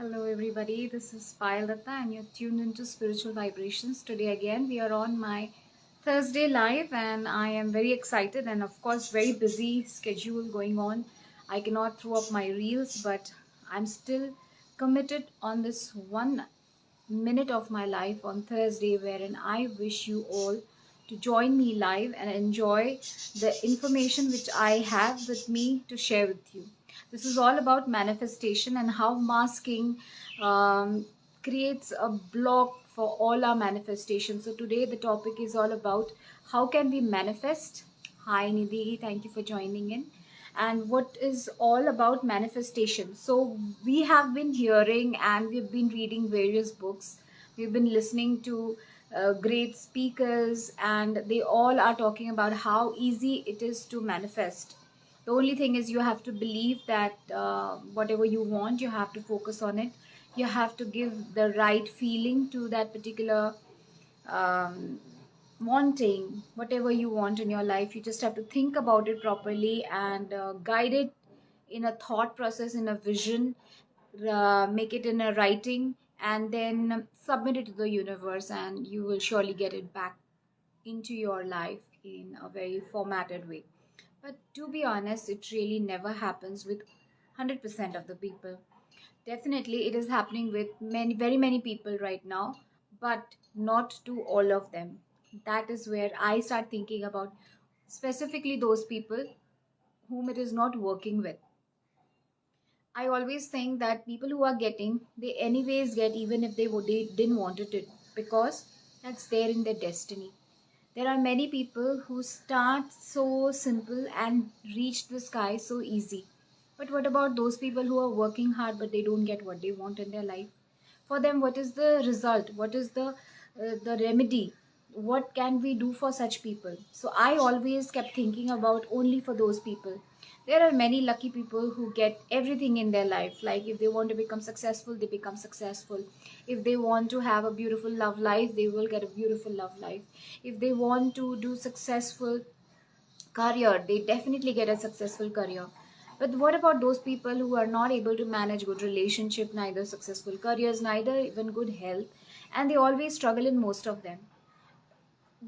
Hello everybody, this is Payal Datta and you're tuned into Spiritual Vibrations. Today again we are on my Thursday live and I am very excited and of course very busy schedule going on. I cannot throw up my reels but I'm still committed on this 1 minute of my life on Thursday wherein I wish you all to join me live and enjoy the information which I have with me to share with you. This is all about manifestation and how masking creates a block for all our manifestations. So today the topic is all about how can we manifest. Hi Nidhi, thank you for joining in. And what is all about manifestation. So we have been hearing and we've been reading various books. We've been listening to great speakers and they all are talking about how easy it is to manifest. The only thing is you have to believe that whatever you want, you have to focus on it. You have to give the right feeling to that particular um, wanting whatever you want in your life. You just have to think about it properly and guide it in a thought process, in a vision, make it in a writing, and then submit it to the universe, and you will surely get it back into your life in a very formatted way. But to be honest, it really never happens with 100% of the people. Definitely, it is happening with many, very many people right now, but not to all of them. That is where I start thinking about specifically those people whom it is not working with. I always think that people who are getting, they anyways get even if they didn't want it because that's there in their destiny. There are many people who start so simple and reach the sky so easy. But what about those people who are working hard but they don't get what they want in their life? For them, what is the result? What is the remedy? What can we do for such people? So I always kept thinking about only for those people. There are many lucky people who get everything in their life. Like if they want to become successful, they become successful. If they want to have a beautiful love life, they will get a beautiful love life. If they want to do successful career, they definitely get a successful career. But what about those people who are not able to manage good relationship, neither successful careers, neither even good health, and they always struggle in most of them?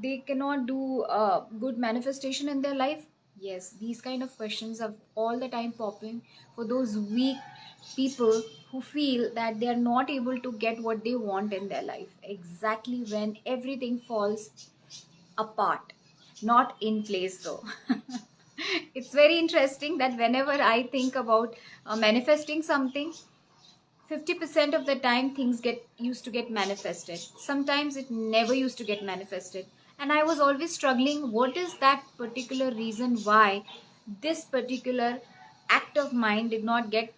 They cannot do good manifestation in their life. Yes, these kind of questions are all the time popping for those weak people who feel that they are not able to get what they want in their life exactly when everything falls apart, not in place though. It's very interesting that whenever I think about manifesting something, 50% of the time things get used to get manifested. Sometimes it never used to get manifested. And I was always struggling what is that particular reason why this particular act of mine did not get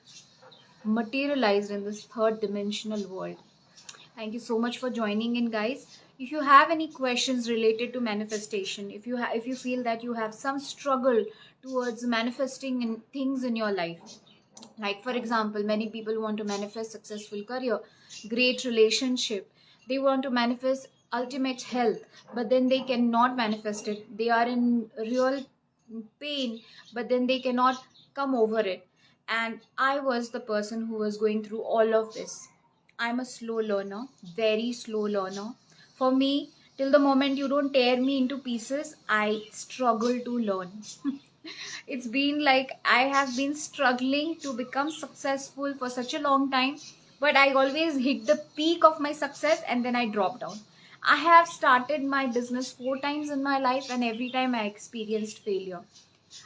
materialized in this third dimensional world. Thank you so much for joining in, guys. If you have any questions related to manifestation, if you feel that you have some struggle towards manifesting in things in your life, like for example, many people want to manifest successful career, great relationship, they want to manifest ultimate health, but then they cannot manifest it. They are in real pain, but then they cannot come over it. And I was the person who was going through all of this. I'm a slow learner, very slow learner. For me, till the moment you don't tear me into pieces, I struggle to learn. It's been like I have been struggling to become successful for such a long time, but I always hit the peak of my success and then I drop down. I have started my business 4 times in my life and every time I experienced failure.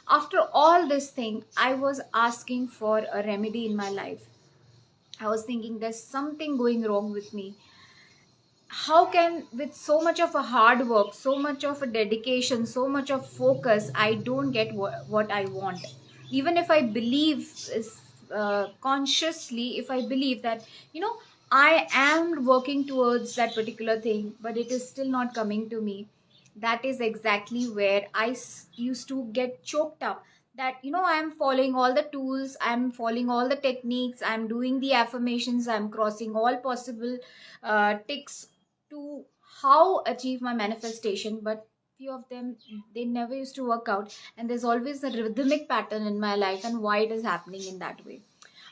After all this thing, I was asking for a remedy in my life. I was thinking there's something going wrong with me. How can, with so much of a hard work, so much of a dedication, so much of focus, I don't get what I want? Even if I believe consciously, if I believe that I am working towards that particular thing, but it is still not coming to me. That is exactly where used to get choked up. That I'm following all the tools, I'm following all the techniques, I'm doing the affirmations, I'm crossing all possible ticks to how achieve my manifestation, but few of them, they never used to work out, and there's always a rhythmic pattern in my life, and why it is happening in that way.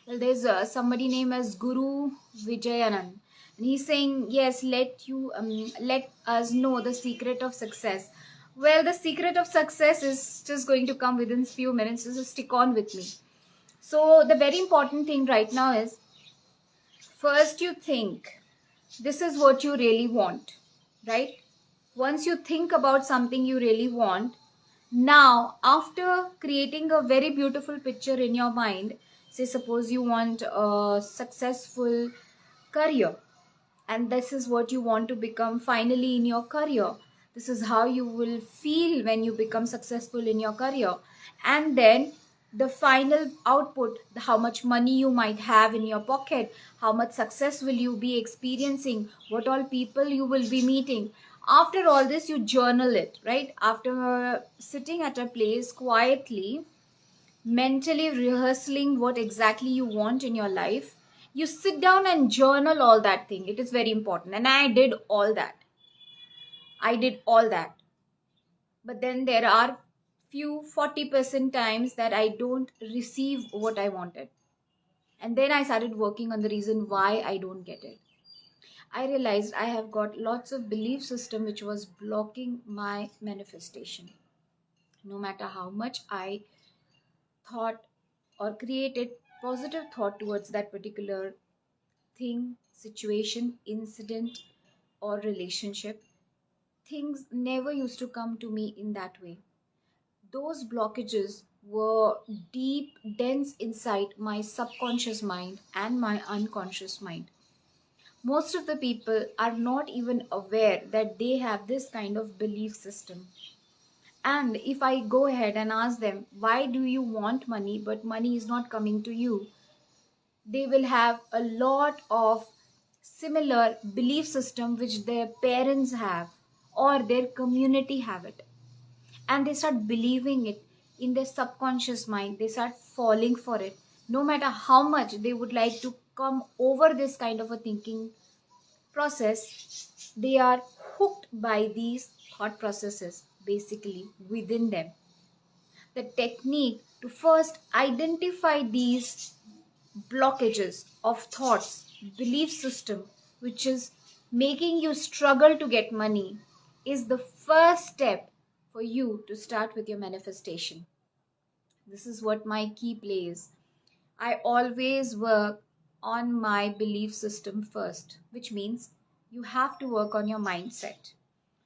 Well, there's somebody named as Guru Vijayanand, and he's saying, yes, let us know the secret of success. Well, the secret of success is just going to come within few minutes, so just stick on with me. So the very important thing right now is, first you think this is what you really want, right? Once you think about something you really want, now after creating a very beautiful picture in your mind, say suppose you want a successful career, and this is what you want to become finally in your career. This is how you will feel when you become successful in your career. And then the final output, how much money you might have in your pocket, how much success will you be experiencing, what all people you will be meeting. After all this, you journal it, right? After sitting at a place quietly, mentally rehearsing what exactly you want in your life, you sit down and journal all that thing. It is very important, and I did all that. But then there are few 40% times that I don't receive what I wanted, and then I started working on the reason why I don't get it. I realized I have got lots of belief system which was blocking my manifestation. No matter how much I thought or created positive thought towards that particular thing, situation, incident, or relationship, things never used to come to me in that way. Those blockages were deep, dense inside my subconscious mind and my unconscious mind. Most of the people are not even aware that they have this kind of belief system. And if I go ahead and ask them, why do you want money, but money is not coming to you? They will have a lot of similar belief system which their parents have or their community have it, and they start believing it in their subconscious mind. They start falling for it. No matter how much they would like to come over this kind of a thinking process, they are hooked by these thought processes basically within them. The technique to first identify these blockages of thoughts, belief system, which is making you struggle to get money, is the first step for you to start with your manifestation. This is what my key play is. I always work on my belief system first, which means you have to work on your mindset.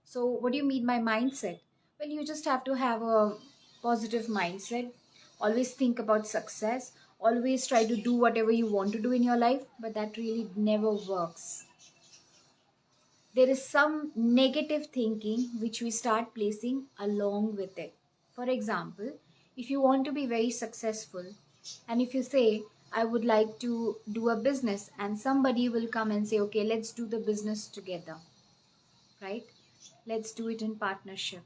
So, what do you mean by mindset? Well, you just have to have a positive mindset. Always think about success. Always try to do whatever you want to do in your life, but that really never works. There is some negative thinking which we start placing along with it. For example, if you want to be very successful, and if you say, I would like to do a business, and somebody will come and say, okay, let's do the business together, right? Let's do it in partnership.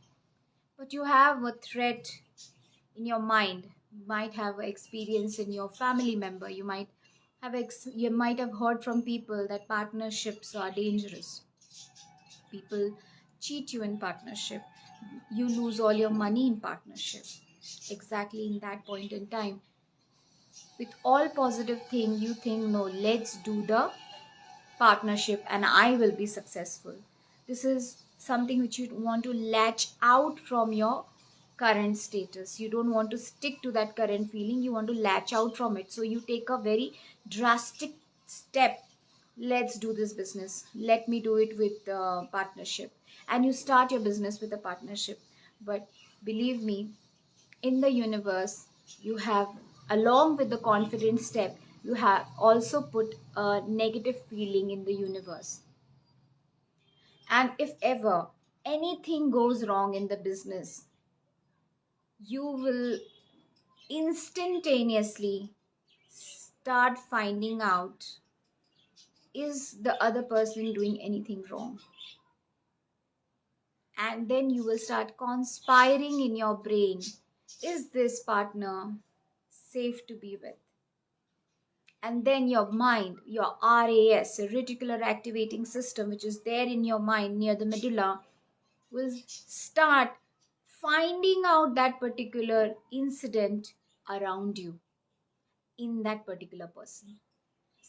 But you have a threat in your mind. You might have experience in your family member. You might have heard from people that partnerships are dangerous. People cheat you in partnership. You lose all your money in partnership. Exactly in that point in time, with all positive thing, you think, no, let's do the partnership and I will be successful. This is something which you want to latch out from your current status. You don't want to stick to that current feeling. You want to latch out from it. So you take a very drastic step. Let's do this business. Let me do it with partnership. And you start your business with a partnership. But believe me, in the universe, you have, along with the confident step, you have also put a negative feeling in the universe. And if ever anything goes wrong in the business, you will instantaneously start finding out, is the other person doing anything wrong? And then you will start conspiring in your brain, is this partner safe to be with? And then your mind, your RAS, reticular activating system, which is there in your mind near the medulla, will start finding out that particular incident around you. in that particular person.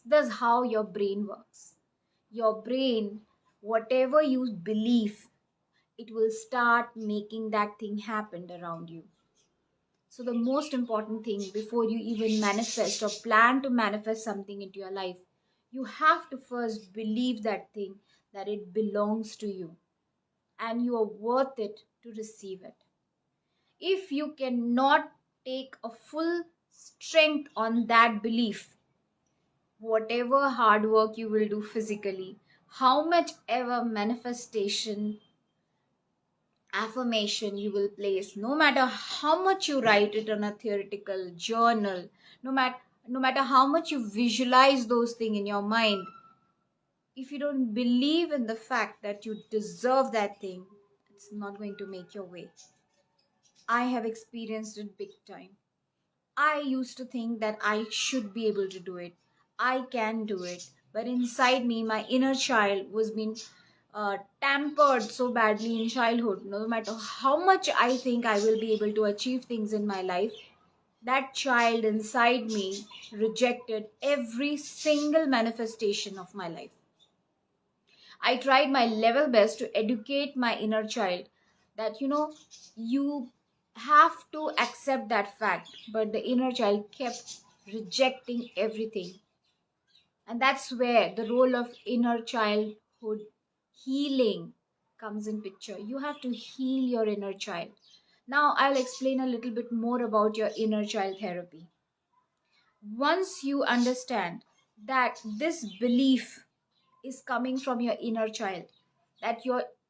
That's how your brain works. Your brain, whatever you believe, it will start making that thing happen around you. So, the most important thing before you even manifest or plan to manifest something into your life, you have to first believe that thing, that it belongs to you and you are worth it to receive it. If you cannot take a full strength on that belief, whatever hard work you will do physically, how much ever manifestation affirmation you will place, no matter how much you write it on a theoretical journal, no matter how much you visualize those things in your mind, if you don't believe in the fact that you deserve that thing, it's not going to make your way. I have experienced it big time. I used to think that I should be able to do it. I can do it. But inside me, my inner child was being tampered so badly in childhood. No matter how much I think I will be able to achieve things in my life, that child inside me rejected every single manifestation of my life. I tried my level best to educate my inner child that, you have to accept that fact. But the inner child kept rejecting everything. And that's where the role of inner childhood healing comes in picture. You have to heal your inner child. Now, I'll explain a little bit more about your inner child therapy. Once you understand that this belief is coming from your inner child, that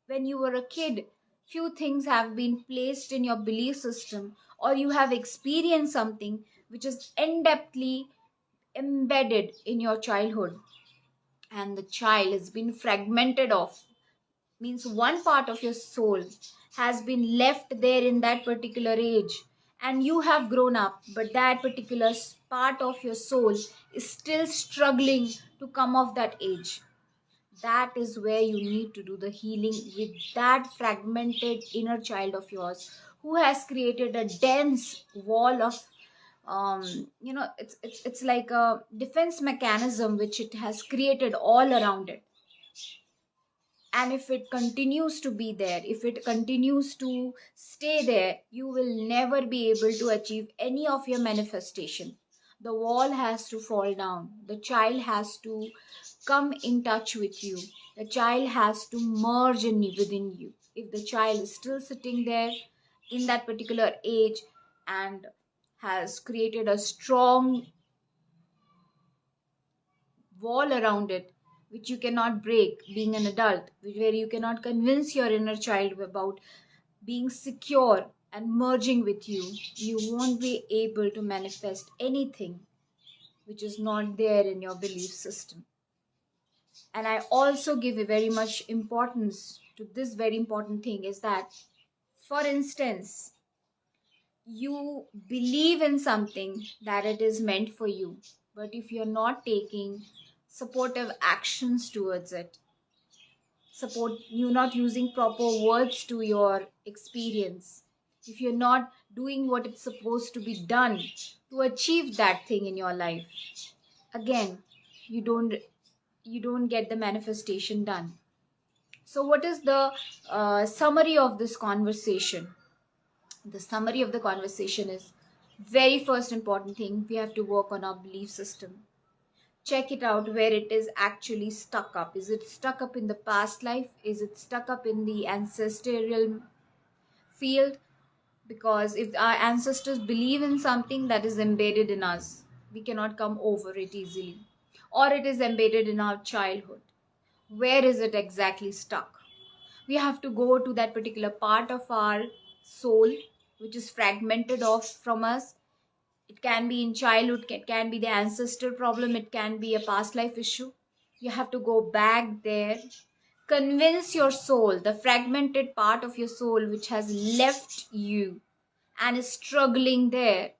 when you were a kid, few things have been placed in your belief system, or you have experienced something which is in-depthly embedded in your childhood, and the child has been fragmented off, means one part of your soul has been left there in that particular age, and you have grown up, but that particular part of your soul is still struggling to come off that age. That is where you need to do the healing with that fragmented inner child of yours, who has created a dense wall of it's like a defense mechanism which it has created all around it. And if it continues to be there, if it continues to stay there, you will never be able to achieve any of your manifestation. The wall has to fall down, the child has to come in touch with you, the child has to merge within you. If the child is still sitting there in that particular age and has created a strong wall around it which you cannot break being an adult, where you cannot convince your inner child about being secure and merging with you, you won't be able to manifest anything which is not there in your belief system. And I also give a very much importance to this very important thing is that, for instance, you believe in something that it is meant for you, but if you're not taking supportive actions towards it, support, you're not using proper words to your experience, if you're not doing what it's supposed to be done to achieve that thing in your life, again, you don't you don't get the manifestation done. So what is the summary of this conversation? The summary of the conversation is, very first important thing, we have to work on our belief system. Check it out where it is actually stuck up. Is it stuck up in the past life? Is it stuck up in the ancestral field? Because if our ancestors believe in something, that is embedded in us, we cannot come over it easily. Or it is embedded in our childhood. Where is it exactly stuck? We have to go to that particular part of our soul which is fragmented off from us. It can be in childhood, it can be the ancestor problem, it can be a past life issue. You have to go back there, convince your soul, the fragmented part of your soul which has left you and is struggling there,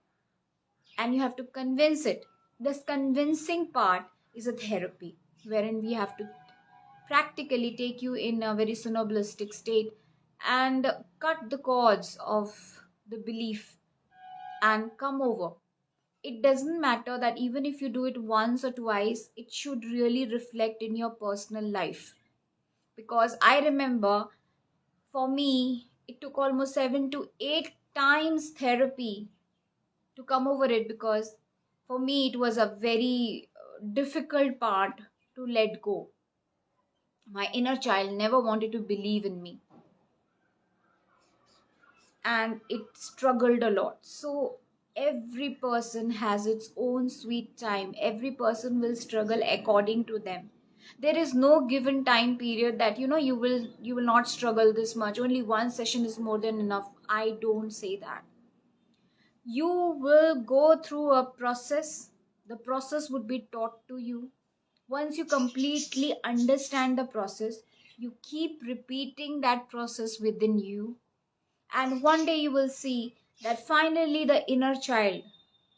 and you have to convince it. This convincing part is a therapy wherein we have to practically take you in a very sonoblistic state and cut the cords of the belief and come over. it doesn't matter that even if you do it once or twice, it should really reflect in your personal life. Because I remember, for me, it took almost 7 to 8 times therapy to come over it, because for me it was a very difficult part to let go. My inner child never wanted to believe in me, and it struggled a lot. So every person has its own sweet time. Every person will struggle according to them. There is no given time period that you will not struggle this much. Only one session is more than enough. I don't say that. You will go through a process. The process would be taught to you. Once you completely understand the process, you keep repeating that process within you, and one day you will see that finally the inner child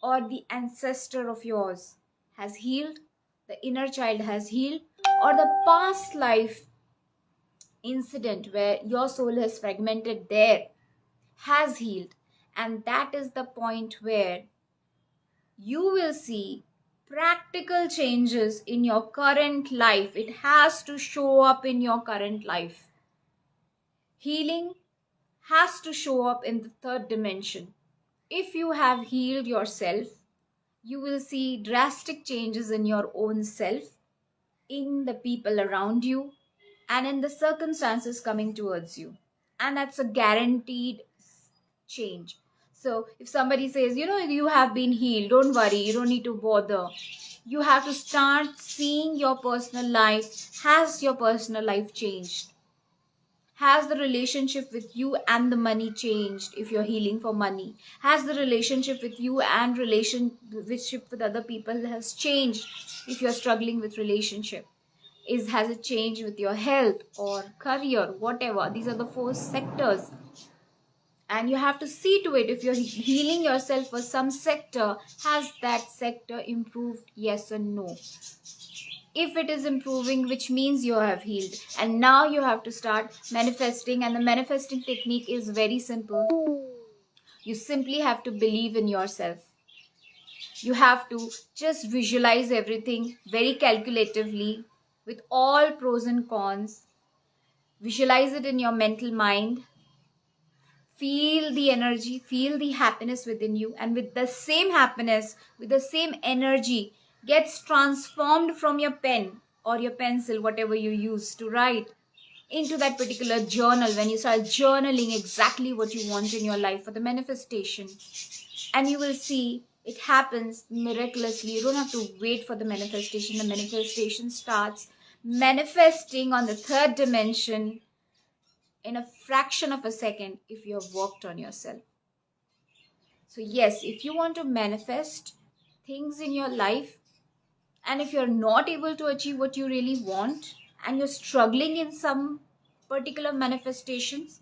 or the ancestor of yours has healed, the inner child has healed, or the past life incident where your soul has fragmented there has healed. And that is the point where you will see practical changes in your current life. It has to show up in your current life. Healing has to show up in the third dimension. If you have healed yourself, you will see drastic changes in your own self, in the people around you, and in the circumstances coming towards you. And that's a guaranteed change. So if somebody says, you have been healed, don't worry, you don't need to bother. You have to start seeing your personal life. Has your personal life changed? Has the relationship with you and the money changed if you're healing for money? Has the relationship with you and relationship with other people has changed if you're struggling with relationship? Has it changed with your health or career, whatever? These are the four sectors. And you have to see to it, if you're healing yourself for some sector, has that sector improved, yes or no? If it is improving, which means you have healed, and now you have to start manifesting. And the manifesting technique is very simple. You simply have to believe in yourself. You have to just visualize everything very calculatively, with all pros and cons. Visualize it in your mental mind. Feel the energy, feel the happiness within you, and with the same happiness, with the same energy, gets transformed from your pen or your pencil, whatever you use to write, into that particular journal. When you start journaling exactly what you want in your life for the manifestation, and you will see it happens miraculously. You don't have to wait for the manifestation. The manifestation starts manifesting on the third dimension in a fraction of a second if you have worked on yourself. So, yes, if you want to manifest things in your life, and if you're not able to achieve what you really want, and you're struggling in some particular manifestations,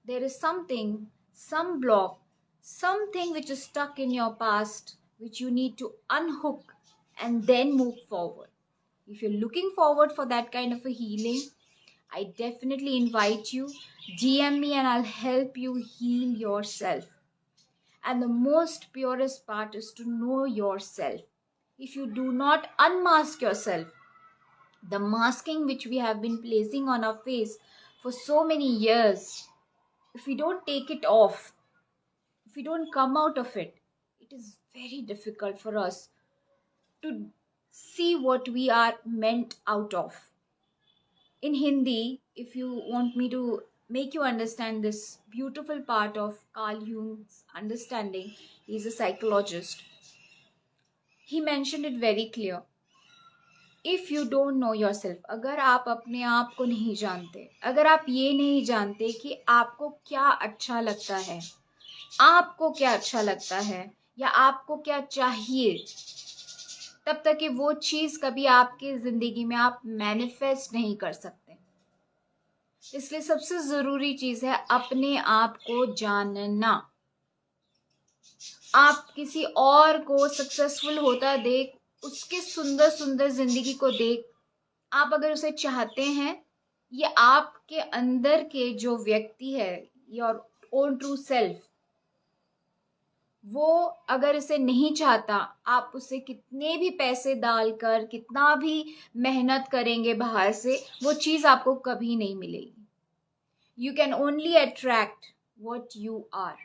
there is something, some block, something which is stuck in your past, which you need to unhook and then move forward. If you're looking forward for that kind of a healing, I definitely invite you, DM me and I'll help you heal yourself. And the most purest part is to know yourself. If you do not unmask yourself, the masking which we have been placing on our face for so many years, if we don't take it off, if we don't come out of it, it is very difficult for us to see what we are meant out of. In Hindi, if you want me to make you understand this beautiful part of Carl Jung's understanding, he's a psychologist. He mentioned it very clear. If you don't know yourself, अगर आप अपने आप को नहीं जानते, अगर आप ये नहीं जानते कि आपको क्या अच्छा लगता है, आपको क्या अच्छा लगता है, या आपको क्या चाहिए, तब तक कि वो चीज कभी आपकी जिंदगी में आप मैनिफेस्ट नहीं कर सकते. इसलिए सबसे जरूरी चीज है अपने आप को जानना. आप किसी और को सक्सेसफुल होता देख, उसके सुंदर सुंदर जिंदगी को देख, आप अगर उसे चाहते हैं, ये आपके अंदर के जो व्यक्ति है, योर ओन ट्रू सेल्फ, वो अगर इसे नहीं चाहता, आप उसे कितने भी पैसे डालकर, कितना भी मेहनत करेंगे बाहर से, वो चीज आपको कभी नहीं मिलेगी. You can only attract what you are.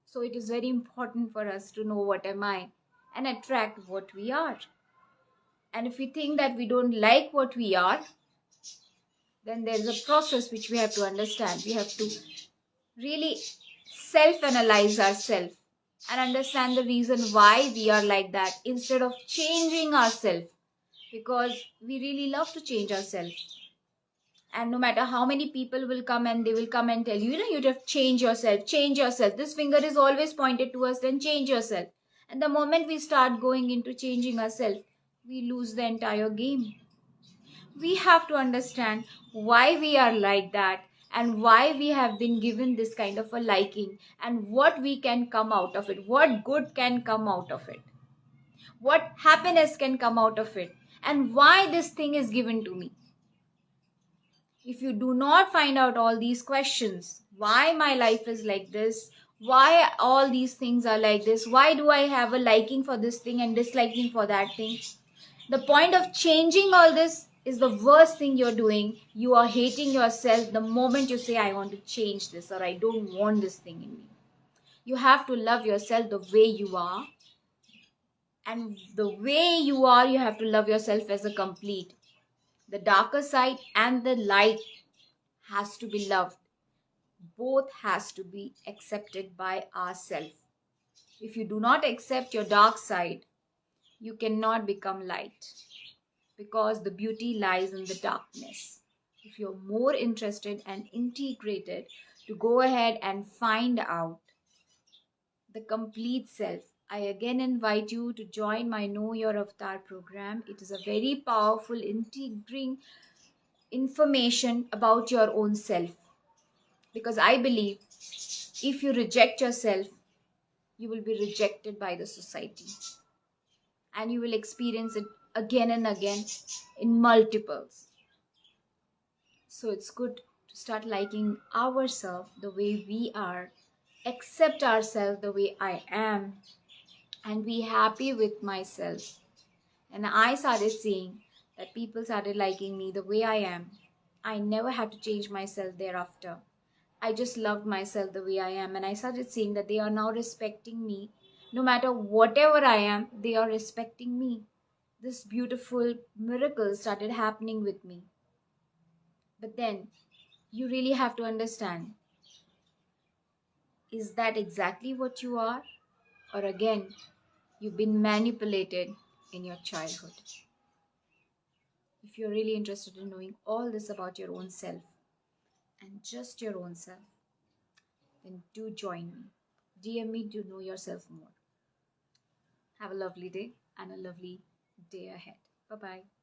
So it is very important for us to know what am I and attract what we are. And if we think that we don't like what we are, then there's a process which we have to understand. We have to really self analyze ourselves and understand the reason why we are like that instead of changing ourselves, because we really love to change ourselves. And no matter how many people will come and they will come and tell you, you have to change yourself, change yourself. This finger is always pointed to us, then change yourself. And the moment we start going into changing ourselves, we lose the entire game. We have to understand why we are like that and why we have been given this kind of a liking and what we can come out of it, what good can come out of it, what happiness can come out of it, and why this thing is given to me. If you do not find out all these questions, why my life is like this, why all these things are like this, why do I have a liking for this thing and disliking for that thing, the point of changing all this is the worst thing you're doing. You are hating yourself the moment you say, I want to change this or I don't want this thing in me. You have to love yourself the way you are. And the way you are, you have to love yourself as a complete. The darker side and the light has to be loved. Both has to be accepted by ourselves. If you do not accept your dark side, you cannot become light, because the beauty lies in the darkness. If you're more interested and integrated to go ahead and find out the complete self, I again invite you to join my Know Your Avatar program. It is a very powerful integrating information about your own self, because I believe if you reject yourself, you will be rejected by the society and you will experience it again and again in multiples. So it's good to start liking ourselves the way we are, accept ourselves the way I am, and be happy with myself. And I started seeing that people started liking me the way I am. I never had to change myself thereafter. I just loved myself the way I am, and I started seeing that they are now respecting me. No matter whatever I am, they are respecting me. This beautiful miracle started happening with me. But then you really have to understand, is that exactly what you are? Or again, you've been manipulated in your childhood? If you're really interested in knowing all this about your own self and just your own self, then do join me. DM me to know yourself more. Have a lovely day and a lovely day ahead. Bye bye.